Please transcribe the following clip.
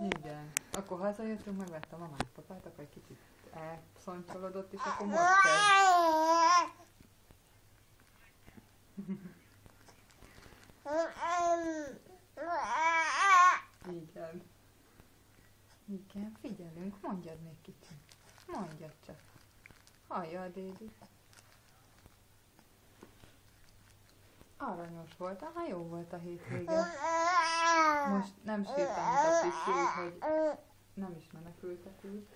Igen. Akkor hazajöttünk, megvettem a papát, akkor egy kicsit elszontsolodott, és akkor most kezd. Igen. Igen, figyelünk, mondjad még kicsit. Mondjad csak. Hallja a Dédi. Aranyos volt, aha, jó volt a hétvége. Most nem sétálnak a Pissi, úgyhogy nem is menekültek úgy.